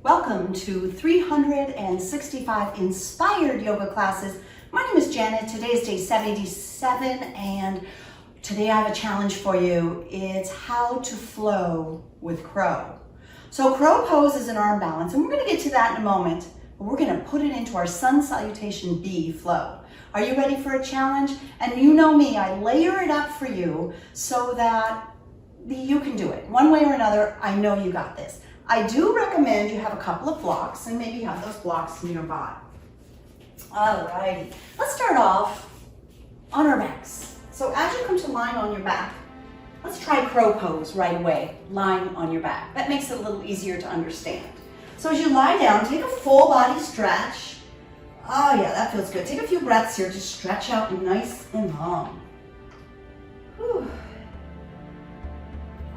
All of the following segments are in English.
Welcome to 365 inspired yoga classes. My name is Janet. Today is day 77 and today I have a challenge for you. It's how to flow with crow. So crow pose is an arm balance and we're going to get to that in a moment, but we're going to put it into our sun salutation B flow. Are you ready for a challenge? And you know me, I layer it up for you so that you can do it. One way or another, I know you got this. I do recommend you have a couple of blocks and maybe have those blocks nearby. Alrighty, let's start off on our backs. So as you come to lying on your back, let's try crow pose right away, lying on your back. That makes it a little easier to understand. So as you lie down, take a full body stretch. Oh yeah, that feels good. Take a few breaths here to stretch out nice and long. Whew.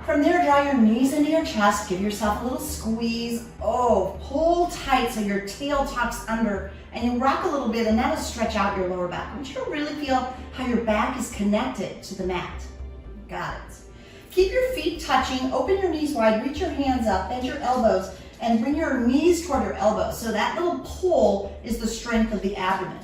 From there, draw your knees into your chest, give yourself a little squeeze. Oh, pull tight so your tail tucks under and you rock a little bit and that'll stretch out your lower back. I want you to really feel how your back is connected to the mat. Got it. Keep your feet touching, open your knees wide, reach your hands up, bend your elbows, and bring your knees toward your elbows. So that little pull is the strength of the abdomen.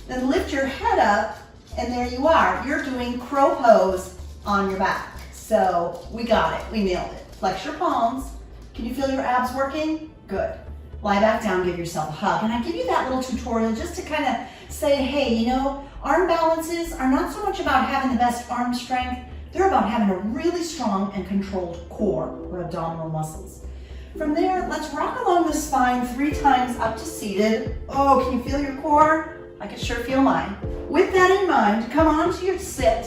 Then lift your head up and there you are. You're doing crow pose on your back. So we got it, we nailed it. Flex your palms. Can you feel your abs working? Good. Lie back down, give yourself a hug. And I give you that little tutorial just to kind of say, hey, you know, arm balances are not so much about having the best arm strength, they're about having a really strong and controlled core or abdominal muscles. From there, let's rock along the spine 3 times up to seated. Oh, can you feel your core? I can sure feel mine. With that in mind, come on to your sit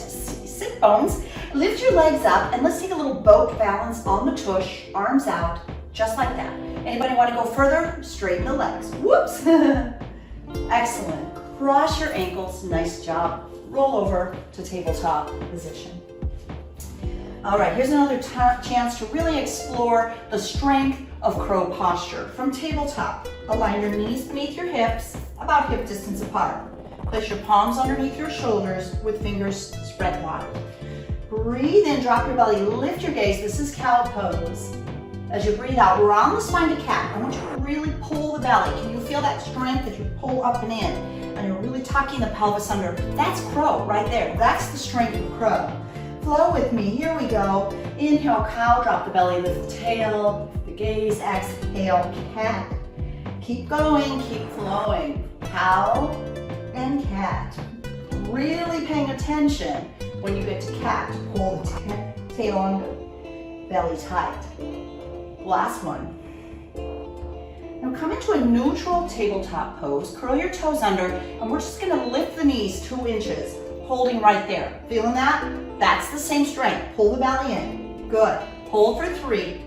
bones. Lift your legs up and let's take a little boat balance on the tush, arms out, just like that. Anybody want to go further? Straighten the legs. Whoops. Excellent. Cross your ankles. Nice job. Roll over to tabletop position. All right, here's another chance to really explore the strength of crow posture. From tabletop, align your knees beneath your hips, about hip distance apart. Place your palms underneath your shoulders with fingers spread wide. Breathe in, drop your belly, lift your gaze. This is cow pose. As you breathe out, round the spine to cat. I want you to really pull the belly. Can you feel that strength as you pull up and in? And you're really tucking the pelvis under. That's crow right there. That's the strength of crow. Flow with me. Here we go. Inhale, cow, drop the belly, lift the tail, the gaze, exhale, cat. Keep going, keep flowing. Cow and cat. Really paying attention when you get to cat. Pull the tail under, belly tight. Last one. Now come into a neutral tabletop pose. Curl your toes under, and we're just gonna lift the knees 2 inches, holding right there. Feeling that? That's the same strength. Pull the belly in. Good. Hold for 3,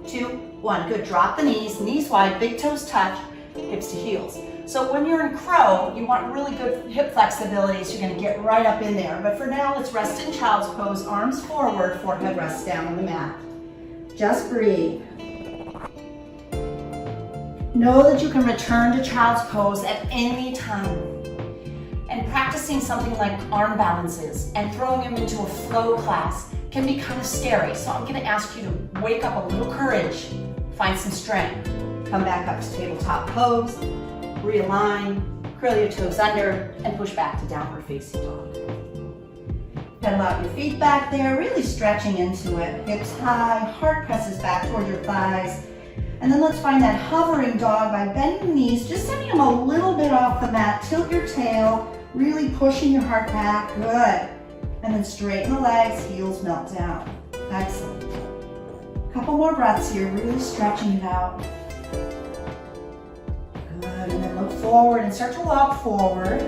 2, 1. Good. Drop the knees wide, big toes touch, hips to heels. So when you're in crow, you want really good hip flexibility, so you're going to get right up in there. But for now, let's rest in child's pose, arms forward, forehead rests down on the mat. Just breathe. Know that you can return to child's pose at any time. And practicing something like arm balances and throwing them into a flow class can be kind of scary. So I'm going to ask you to wake up a little courage, find some strength. Come back up to tabletop pose. Realign, curl your toes under, and push back to downward facing dog. Pedal out your feet back there, really stretching into it. Hips high, heart presses back toward your thighs. And then let's find that hovering dog by bending the knees, just sending them a little bit off the mat. Tilt your tail, really pushing your heart back. Good. And then straighten the legs, heels melt down. Excellent. Couple more breaths here, really stretching it out. Good, and then look forward and start to walk forward.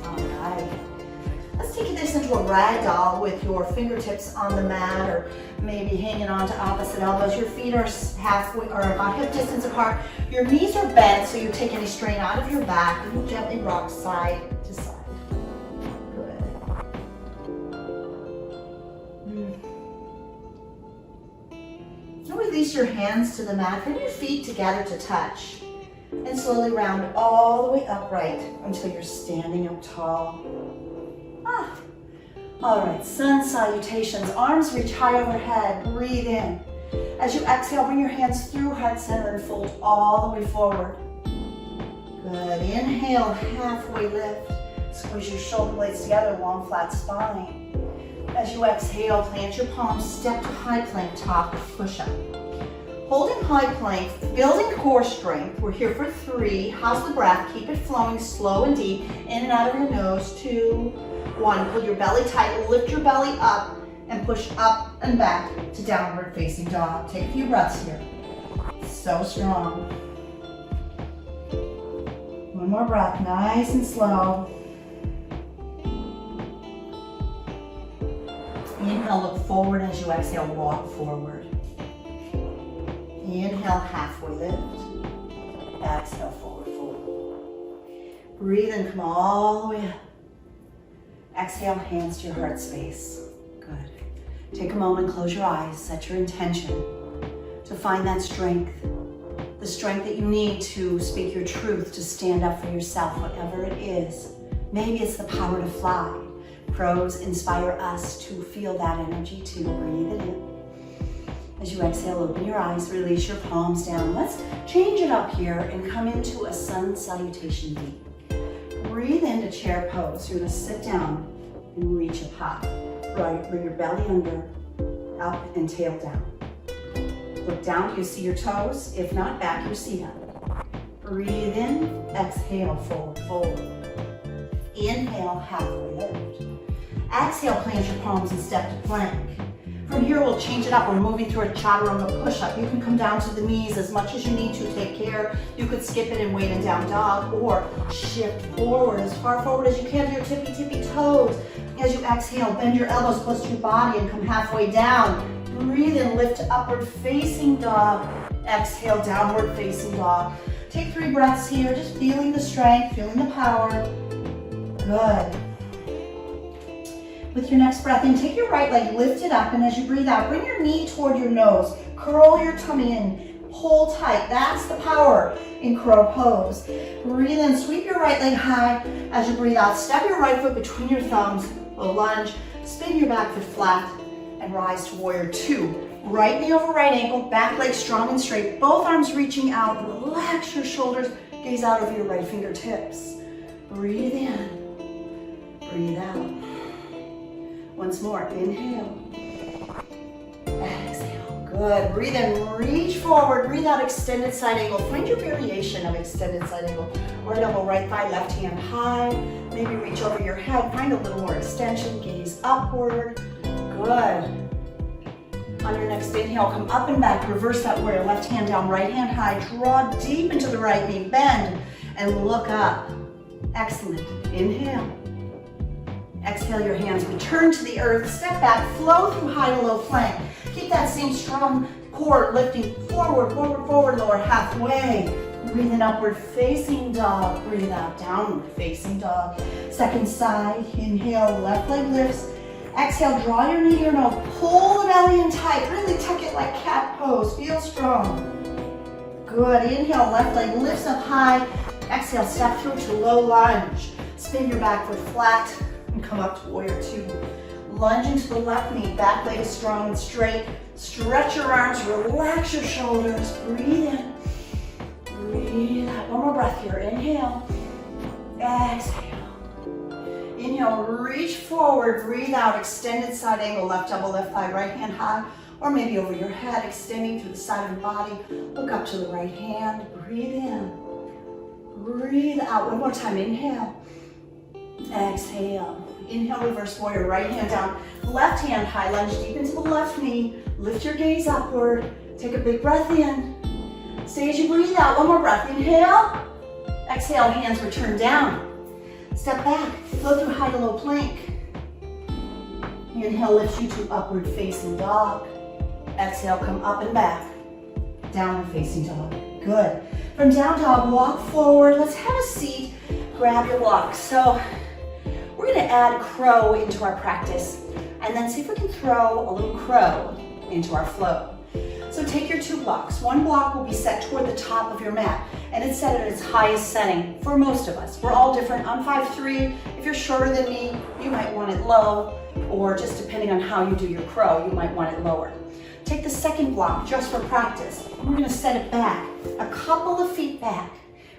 All right. Let's take this into a rag doll with your fingertips on the mat or maybe hanging on to opposite elbows. Your feet are halfway or about hip distance apart. Your knees are bent so you take any strain out of your back and you gently rock side to side. Good. Now release your hands to the mat. Bring your feet together to touch. And slowly round all the way upright until you're standing up tall. All right, sun salutations. Arms reach high overhead. Breathe in. As you exhale, bring your hands through heart center and fold all the way forward. Good. Inhale, halfway lift. Squeeze your shoulder blades together, long flat spine. As you exhale, plant your palms, step to high plank, top push-up. Holding high plank, building core strength. We're here for 3. How's the breath? Keep it flowing slow and deep. In and out of your nose. 2, 1. Pull your belly tight, lift your belly up, and push up and back to downward facing dog. Take a few breaths here. So strong. One more breath, nice and slow. Inhale, look forward. As you exhale, walk forward. Inhale, halfway lift. Exhale, forward fold. Breathe in, come all the way up. Exhale, hands to your heart space. Good. Take a moment, close your eyes, set your intention to find that strength. The strength that you need to speak your truth, to stand up for yourself, whatever it is. Maybe it's the power to fly. Crows inspire us to feel that energy too. Breathe it in. As you exhale, open your eyes, release your palms down. Let's change it up here and come into a sun salutation V. Breathe into chair pose. You're gonna sit down and reach up high. Right, bring your belly under, up and tail down. Look down, do you see your toes? If not, back your seat up. Breathe in, exhale, forward fold. Inhale, halfway lift. Exhale, plant your palms and step to plank. From here, we'll change it up. We're moving through a chaturanga push-up. You can come down to the knees as much as you need to. Take care. You could skip it and wait in down dog, or shift forward as far forward as you can to your tippy toes. As you exhale, bend your elbows close to your body and come halfway down. Breathe in, lift to upward facing dog. Exhale, downward facing dog. Take 3 breaths here, just feeling the strength, feeling the power. Good. With your next breath in, take your right leg, lift it up, and as you breathe out, bring your knee toward your nose. Curl your tummy in, hold tight. That's the power in crow pose. Breathe in, sweep your right leg high. As you breathe out, step your right foot between your thumbs, a lunge, spin your back foot flat, and rise to warrior 2. Right knee over right ankle, back leg strong and straight, both arms reaching out. Relax your shoulders, gaze out over your right fingertips. Breathe in, breathe out. Once more, inhale, exhale, good. Breathe in, reach forward, breathe out, extended side angle. Find your variation of extended side angle. Right elbow, right thigh, left hand high. Maybe reach over your head, find a little more extension, gaze upward, good. On your next inhale, come up and back, reverse that warrior, left hand down, right hand high, draw deep into the right knee, bend, and look up. Excellent, inhale. Exhale your hands, return to the earth, step back, flow through high to low plank. Keep that same strong core lifting forward, forward, forward, lower halfway. Breathe in, upward facing dog. Breathe out, downward facing dog. Second side, inhale, left leg lifts. Exhale, draw your knee to your nose, pull the belly in tight, really tuck it like cat pose, feel strong. Good, inhale, left leg lifts up high. Exhale, step through to low lunge. Spin your back foot flat. And come up to warrior 2. Lunge into the left knee, back leg is strong and straight. Stretch your arms, relax your shoulders. Breathe in, breathe out. One more breath here. Inhale, exhale. Inhale, reach forward, breathe out, extended side angle, left elbow, left thigh, right hand high, or maybe over your head, extending through the side of your body. Look up to the right hand, breathe in, breathe out. One more time, inhale, exhale. Inhale, reverse warrior, right hand down, left hand high, lunge deep into the left knee, lift your gaze upward, take a big breath in. Stay as you breathe out, one more breath, inhale, exhale, hands return down. Step back, flow through high to low plank. Inhale, lifts you to upward facing dog. Exhale, come up and back, downward facing dog. Good. From down dog, walk forward, let's have a seat, grab your blocks. So, we're gonna add crow into our practice and then see if we can throw a little crow into our flow. So take your 2 blocks. One block will be set toward the top of your mat and it's set at its highest setting for most of us. We're all different. I'm 5'3". If you're shorter than me, you might want it low, or just depending on how you do your crow, you might want it lower. Take the second block just for practice. We're gonna set it back, a couple of feet back.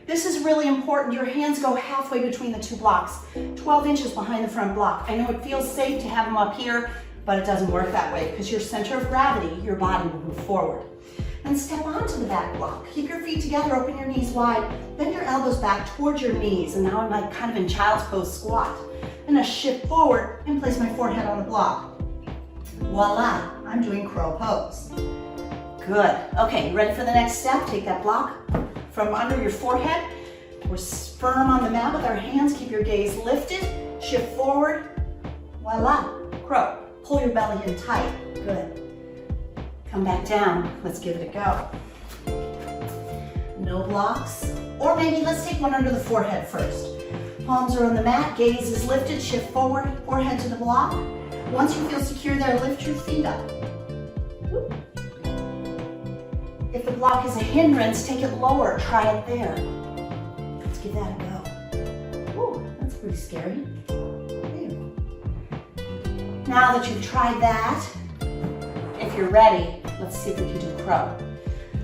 This is really important. Your hands go halfway between the two blocks, 12 inches behind the front block. I know it feels safe to have them up here, but it doesn't work that way because your center of gravity, your body will move forward. And step onto the back block. Keep your feet together, open your knees wide, bend your elbows back towards your knees, and now I'm like kind of in child's pose squat. I'm gonna shift forward and place my forehead on the block. Voila, I'm doing crow pose. Good. Okay, you ready for the next step? Take that block from under your forehead. We're firm on the mat with our hands. Keep your gaze lifted. Shift forward. Voila, crow. Pull your belly in tight. Good. Come back down. Let's give it a go. No blocks. Or maybe let's take one under the forehead first. Palms are on the mat. Gaze is lifted. Shift forward. Forehead to the block. Once you feel secure there, lift your feet up. If the block is a hindrance, take it lower. Try it there. Let's give that a go. Ooh, that's pretty scary. Ew. Now that you've tried that, if you're ready, let's see if we can do crow.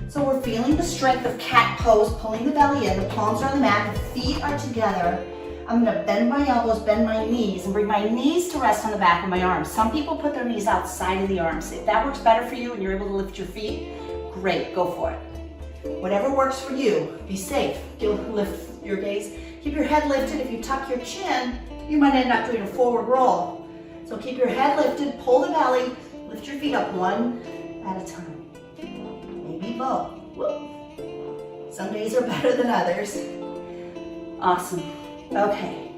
So we're feeling the strength of cat pose, pulling the belly in, the palms are on the mat, the feet are together. I'm gonna bend my elbows, bend my knees, and bring my knees to rest on the back of my arms. Some people put their knees outside of the arms. If that works better for you and you're able to lift your feet, great, go for it. Whatever works for you, be safe. Lift your gaze. Keep your head lifted. If you tuck your chin, you might end up doing a forward roll. So keep your head lifted, pull the belly, lift your feet up one at a time. Maybe both. Whoop. Some days are better than others. Awesome. Okay.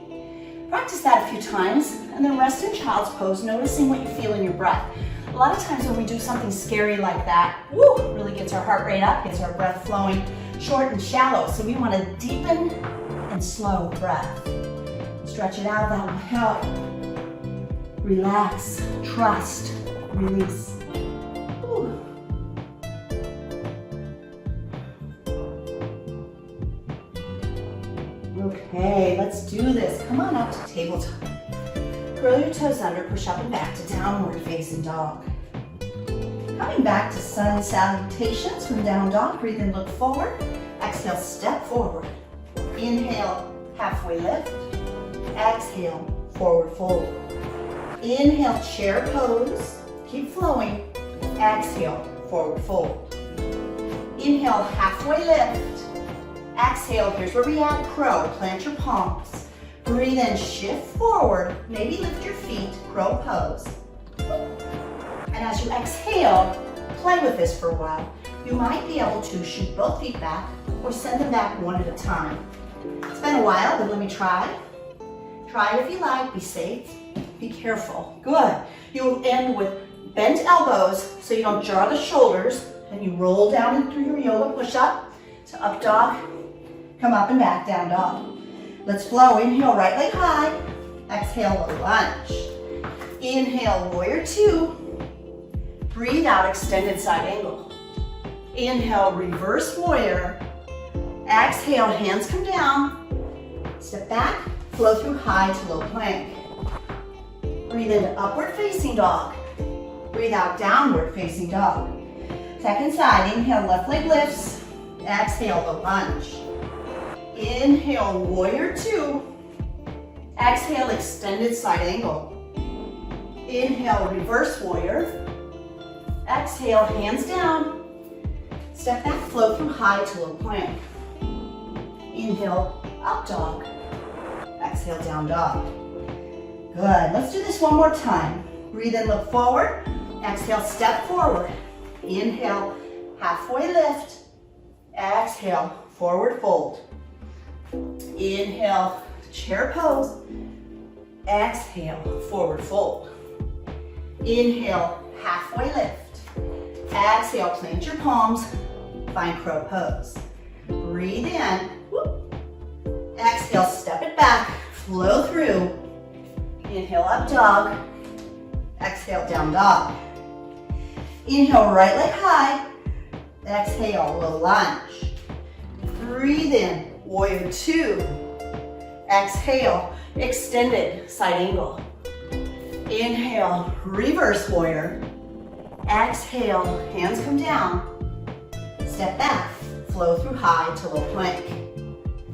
Practice that a few times and then rest in child's pose, noticing what you feel in your breath. A lot of times when we do something scary like that, woo, really gets our heart rate up, gets our breath flowing short and shallow. So we want to deepen and slow breath. Stretch it out, that will help. Relax, trust, release. Woo. Okay, let's do this. Come on up to tabletop. Curl your toes under, push up and back to downward facing dog. Coming back to sun salutations from down dog, breathe in, look forward. Exhale, step forward. Inhale, halfway lift. Exhale, forward fold. Inhale, chair pose. Keep flowing. Exhale, forward fold. Inhale, halfway lift. Exhale, here's where we add crow. Plant your palms. Breathe in, shift forward, maybe lift your feet, crow pose. And as you exhale, play with this for a while. You might be able to shoot both feet back or send them back one at a time. It's been a while, but let me try. Try it if you like, be safe, be careful. Good. You will end with bent elbows so you don't jar the shoulders, and you roll down through your yoga push-up to up dog, come up and back, down dog. Let's flow. Inhale, right leg high. Exhale, low lunge. Inhale, warrior two. Breathe out, extended side angle. Inhale, reverse warrior. Exhale, hands come down. Step back, flow through high to low plank. Breathe into upward facing dog. Breathe out, downward facing dog. Second side, inhale, left leg lifts. Exhale, low lunge. Inhale, warrior two. Exhale, extended side angle. Inhale, reverse warrior. Exhale, hands down. Step back, flow through high to low plank. Inhale, up dog. Exhale, down dog. Good. Let's do this one more time. Breathe in, look forward. Exhale, step forward. Inhale, halfway lift. Exhale, forward fold. Inhale, chair pose. Exhale, forward fold. Inhale, halfway lift. Exhale, plant your palms. Find crow pose. Breathe in. Whoop. Exhale, step it back. Flow through. Inhale, up dog. Exhale, down dog. Inhale, right leg high. Exhale, low lunge. Breathe in, warrior two. Exhale, extended side angle. Inhale, reverse warrior. Exhale, hands come down. Step back, flow through high to low plank.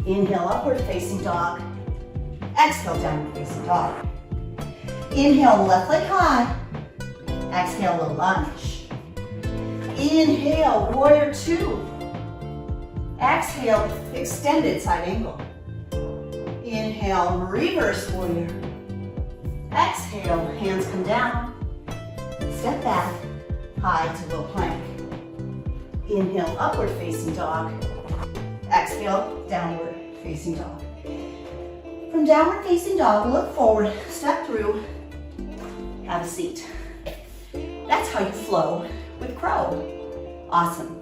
Inhale, upward facing dog. Exhale, downward facing dog. Inhale, left leg high. Exhale, low lunge. Inhale, warrior two. Exhale, extended side angle. Inhale, reverse warrior. Exhale, hands come down. Step back, high to low plank. Inhale, upward facing dog. Exhale, downward facing dog. From downward facing dog, look forward, step through, have a seat. That's how you flow with crow. Awesome.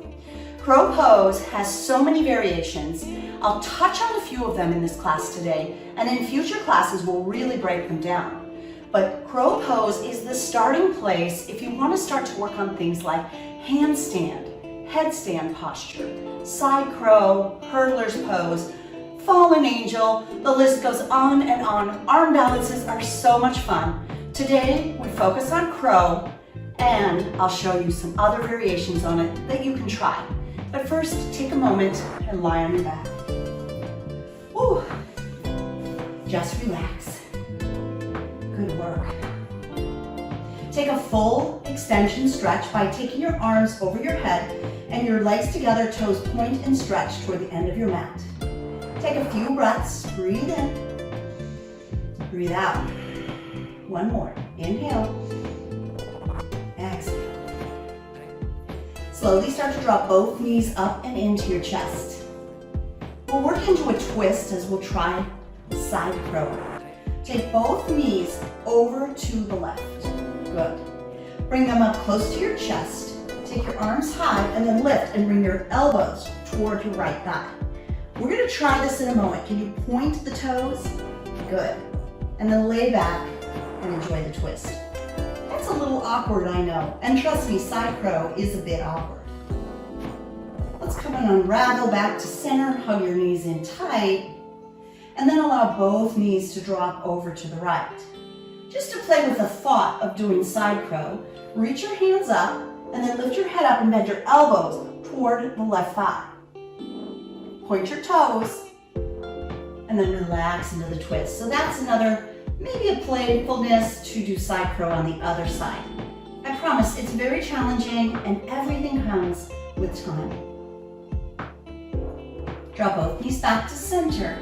Crow pose has so many variations. I'll touch on a few of them in this class today, and in future classes we'll really break them down. But crow pose is the starting place if you want to start to work on things like handstand, headstand posture, side crow, hurdler's pose, fallen angel, the list goes on and on. Arm balances are so much fun. Today we focus on crow, and I'll show you some other variations on it that you can try. But first, take a moment and lie on your back. Woo. Just relax. Good work. Take a full extension stretch by taking your arms over your head and your legs together, toes point and stretch toward the end of your mat. Take a few breaths, breathe in, breathe out. One more, inhale, exhale. Slowly start to drop both knees up and into your chest. We'll work into a twist as we'll try side crow. Take both knees over to the left. Good. Bring them up close to your chest. Take your arms high and then lift and bring your elbows toward your right thigh. We're going to try this in a moment. Can you point the toes? Good. And then lay back and enjoy the twist. That's a little awkward, I know. And trust me, side crow is a bit awkward. Let's come and unravel back to center, hug your knees in tight, and then allow both knees to drop over to the right. Just to play with the thought of doing side crow, reach your hands up and then lift your head up and bend your elbows toward the left thigh. Point your toes and then relax into the twist. So that's another, maybe a playfulness to do side crow on the other side. I promise it's very challenging and everything comes with time. Draw both knees back to center.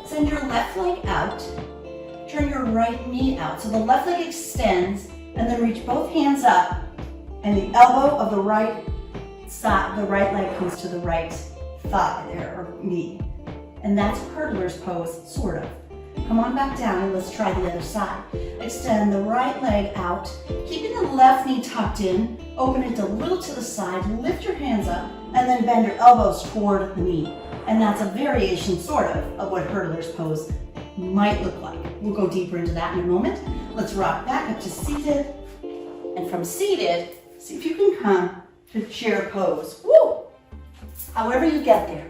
Send your left leg out. Turn your right knee out. So the left leg extends and then reach both hands up and the elbow of the right side, the right leg comes to the right thigh there, or knee. And that's hurdler's pose, sort of. Come on back down and let's try the other side. Extend the right leg out, keeping the left knee tucked in, open it a little to the side, lift your hands up, and then bend your elbows toward the knee. And that's a variation, sort of what hurdler's pose might look like. We'll go deeper into that in a moment. Let's rock back up to seated. And from seated, see if you can come to chair pose. Woo! However you get there.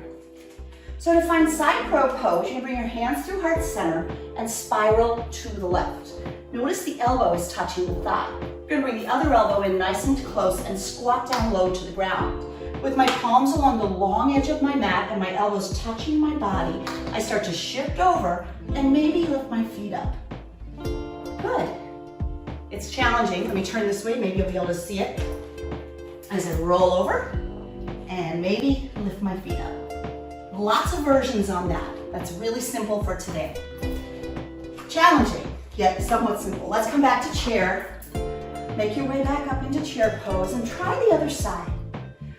So to find side crow pose, you're gonna bring your hands through heart center and spiral to the left. Notice the elbow is touching the thigh. You're gonna bring the other elbow in nice and close and squat down low to the ground. With my palms along the long edge of my mat and my elbows touching my body, I start to shift over and maybe lift my feet up. Good. It's challenging. Let me turn this way. Maybe you'll be able to see it. As I roll over and maybe lift my feet up. Lots of versions on that. That's really simple for today. Challenging, yet somewhat simple. Let's come back to chair. Make your way back up into chair pose and try the other side.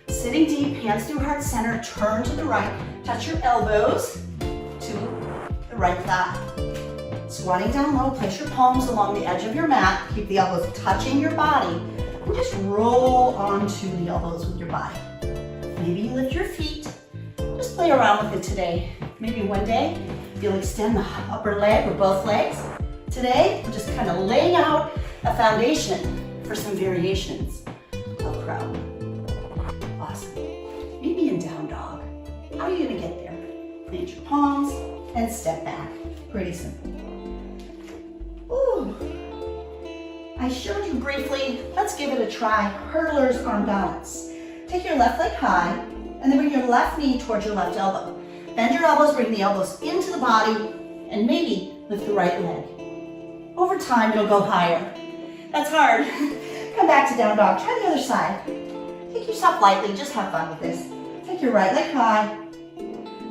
Sitting deep, hands through heart center, turn to the right, touch your elbows to the right thigh. Squatting down low, place your palms along the edge of your mat, keep the elbows touching your body, and just roll onto the elbows with your body. Maybe you lift your feet, just play around with it today. Maybe one day you'll extend the upper leg or both legs. Today, we're just kind of laying out a foundation for some variations of crow. Awesome. Maybe in down dog. How are you gonna get there? Plant your palms and step back. Pretty simple. Ooh. I showed you briefly, let's give it a try. Hurdler's arm balance. Take your left leg high, and then bring your left knee towards your left elbow. Bend your elbows, bring the elbows into the body, and maybe lift the right leg. Over time, it'll go higher. That's hard. Come back to down dog. Try the other side. Take yourself lightly, just have fun with this. Take your right leg high,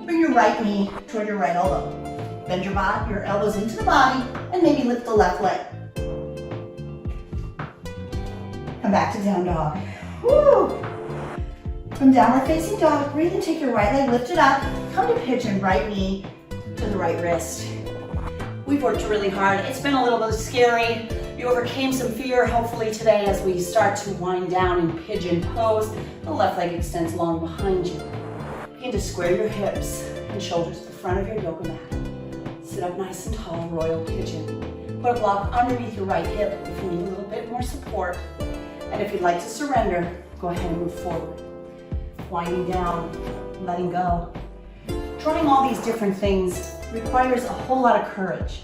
bring your right knee toward your right elbow. Bend your elbows into the body, and maybe lift the left leg. Come back to down dog. Woo! From downward facing dog, breathe and take your right leg, lift it up, come to pigeon, right knee to the right wrist. We've worked really hard. It's been a little bit scary. You overcame some fear, hopefully today, as we start to wind down in pigeon pose. The left leg extends long behind you. Begin to square your hips and shoulders to the front of your yoga mat. Sit up nice and tall, royal pigeon. Put a block underneath your right hip if you need a little bit more support. And if you'd like to surrender, go ahead and move forward. Winding down, letting go. Trying all these different things requires a whole lot of courage.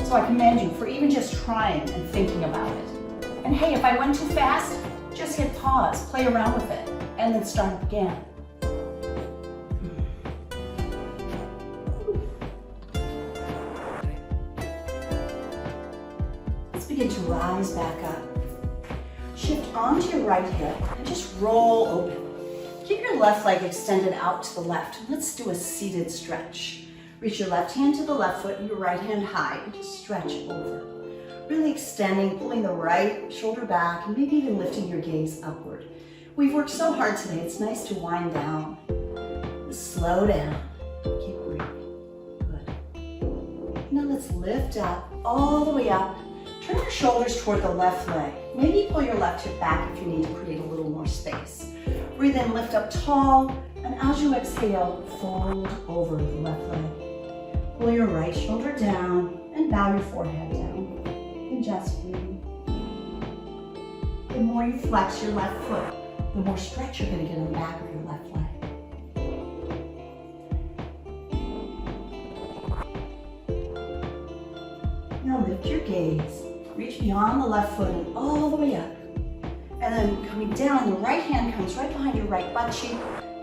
So I commend you for even just trying and thinking about it. And hey, if I went too fast, just hit pause, play around with it, and then start again. Let's begin to rise back up. Shift onto your right hip and just roll open. Keep your left leg extended out to the left. Let's do a seated stretch. Reach your left hand to the left foot and your right hand high and just stretch over. Really extending, pulling the right shoulder back and maybe even lifting your gaze upward. We've worked so hard today, it's nice to wind down. Slow down, keep breathing, good. Now let's lift up, all the way up. Turn your shoulders toward the left leg. Maybe pull your left hip back if you need to create a little more space. Breathe in, lift up tall, and as you exhale, fold over the left leg. Pull your right shoulder down and bow your forehead down. And just breathe. The more you flex your left foot, the more stretch you're going to get in the back of your left leg. Now lift your gaze. Reach beyond the left foot and all the way up. And then coming down, the right hand comes right behind your right butt cheek.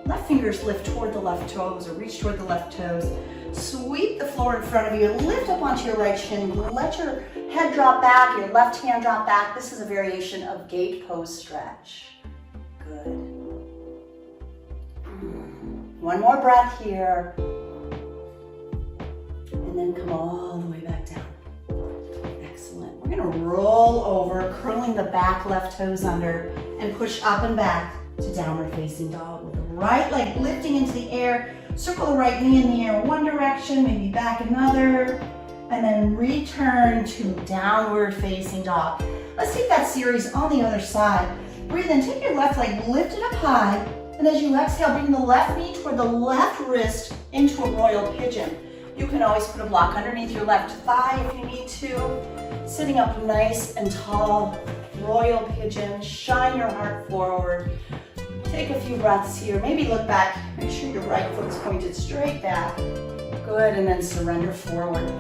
Left fingers lift toward the left toes or reach toward the left toes. Sweep the floor in front of you. Lift up onto your right shin. Let your head drop back, your left hand drop back. This is a variation of gate pose stretch. Good. One more breath here. And then come all the way back down. Excellent. We're going to roll over, curling the back left toes under, and push up and back to downward facing dog with the right leg lifting into the air. Circle the right knee in the air one direction, maybe back another, and then return to downward facing dog. Let's take that series on the other side. Breathe in, take your left leg, lift it up high, and as you exhale, bring the left knee toward the left wrist into a royal pigeon. You can always put a block underneath your left thigh if you need to. Sitting up nice and tall, royal pigeon, shine your heart forward. Take a few breaths here, maybe look back, make sure your right foot's pointed straight back. Good, and then surrender forward.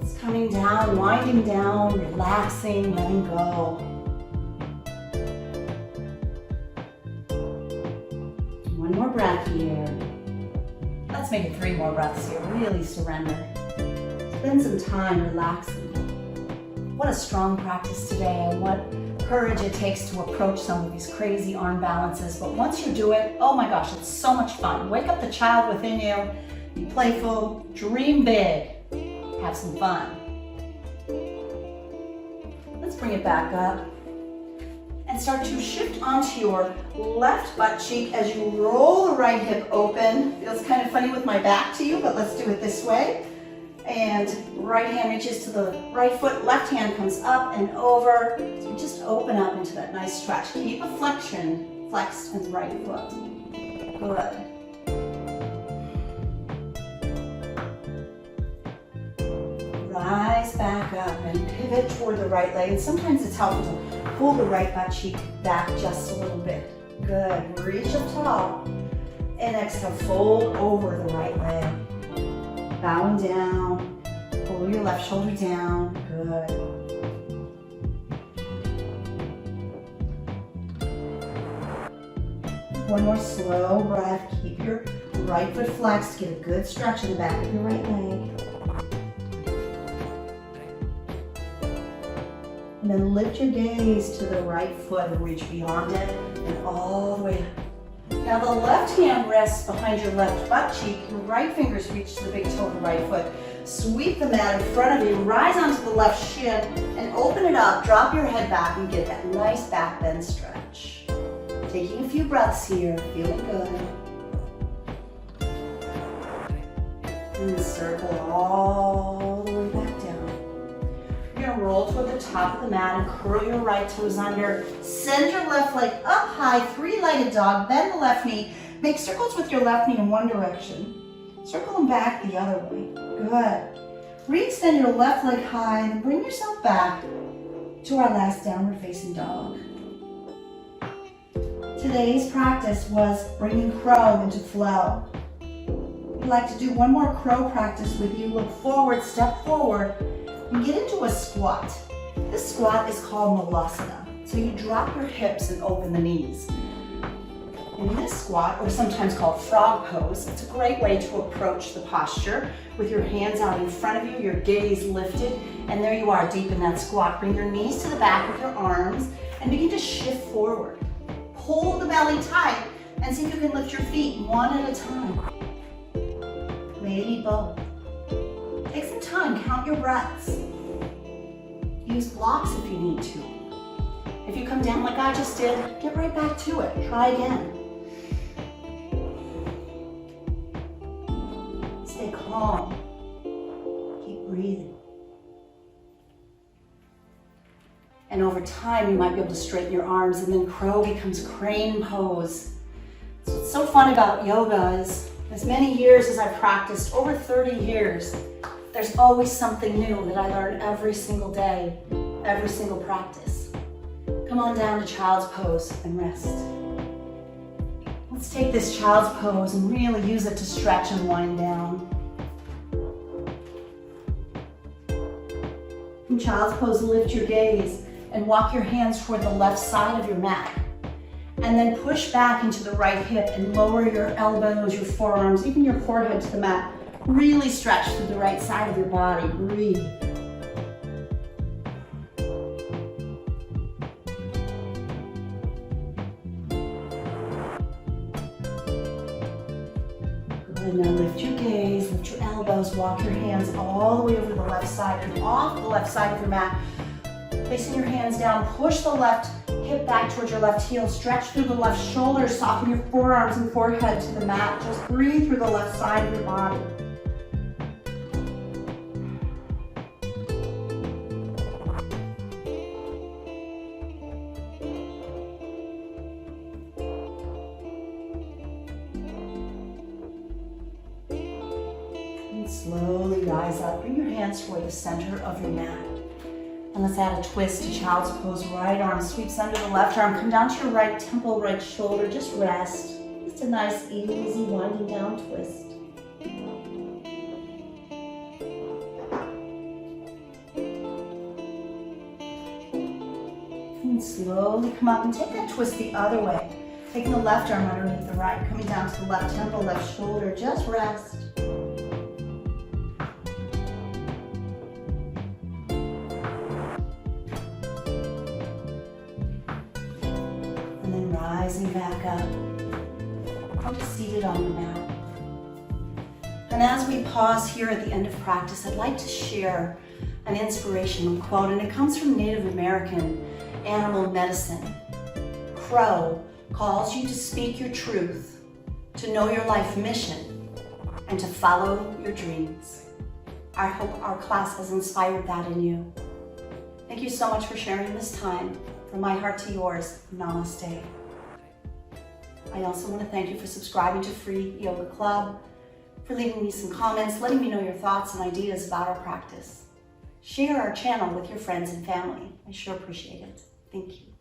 It's coming down, winding down, relaxing, letting go. One more breath here. Let's make it 3 more breaths here, really surrender. Spend some time relaxing. What a strong practice today, and what courage it takes to approach some of these crazy arm balances. But once you do it, oh my gosh, it's so much fun. Wake up the child within you, be playful, dream big, have some fun. Let's bring it back up and start to shift onto your left butt cheek as you roll the right hip open. Feels kind of funny with my back to you, but let's do it this way. And right hand reaches to the right foot, left hand comes up and over. So you just open up into that nice stretch. Keep a flexion flexed in the right foot. Good. Rise back up and pivot toward the right leg. And sometimes it's helpful to pull the right butt cheek back just a little bit. Good. Reach up tall. And exhale, fold over the right leg. Bowing down, pull your left shoulder down, good. One more slow breath. Keep your right foot flexed. Get a good stretch in the back of your right leg. And then lift your gaze to the right foot and reach beyond it and all the way up. Now the left hand rests behind your left butt cheek. Your right fingers reach to the big toe of the right foot. Sweep the mat in front of you, rise onto the left shin, and open it up. Drop your head back and get that nice back bend stretch. Taking a few breaths here, feeling good. And circle all the way back down. You're gonna roll toward the top of the mat and curl your right toes under. Send your left leg up high, three-legged dog, bend the left knee. Make circles with your left knee in one direction. Circle them back the other way. Good. Re-extend your left leg high and bring yourself back to our last downward facing dog. Today's practice was bringing crow into flow. I'd like to do one more crow practice with you. Look forward, step forward, and get into a squat. This squat is called malasana. So you drop your hips and open the knees. In this squat, or sometimes called frog pose, it's a great way to approach the posture with your hands out in front of you, your gaze lifted, and there you are deep in that squat. Bring your knees to the back with your arms and begin to shift forward. Hold the belly tight and see if you can lift your feet one at a time. Maybe both. Take some time, count your breaths. Use blocks if you need to. If you come down like I just did, get right back to it. Try again. Stay calm. Keep breathing. And over time, you might be able to straighten your arms, and then crow becomes crane pose. So what's so fun about yoga is, as many years as I've practiced, over 30 years, there's always something new that I learn every single day, every single practice. Come on down to child's pose and rest. Let's take this child's pose and really use it to stretch and wind down. From child's pose, lift your gaze and walk your hands toward the left side of your mat. And then push back into the right hip and lower your elbows, your forearms, even your forehead to the mat. Really stretch through the right side of your body. Breathe. Good, now lift your gaze, lift your elbows, walk your hands all the way over to the left side and off the left side of your mat. Placing your hands down, push the left hip back towards your left heel, stretch through the left shoulder, soften your forearms and forehead to the mat. Just breathe through the left side of your body. And slowly rise up, bring your hands toward the center of your mat. And let's add a twist to child's pose. Right arm sweeps under the left arm. Come down to your right temple, right shoulder. Just rest. Just a nice, easy, winding down twist. And slowly come up and take that twist the other way. Taking the left arm underneath the right. Coming down to the left temple, left shoulder. Just rest. Rising back up, come seated on the mat. And as we pause here at the end of practice, I'd like to share an inspirational quote, and it comes from Native American animal medicine. Crow calls you to speak your truth, to know your life mission, and to follow your dreams. I hope our class has inspired that in you. Thank you so much for sharing this time. From my heart to yours, namaste. I also want to thank you for subscribing to Free Yoga Club, for leaving me some comments, letting me know your thoughts and ideas about our practice. Share our channel with your friends and family. I sure appreciate it. Thank you.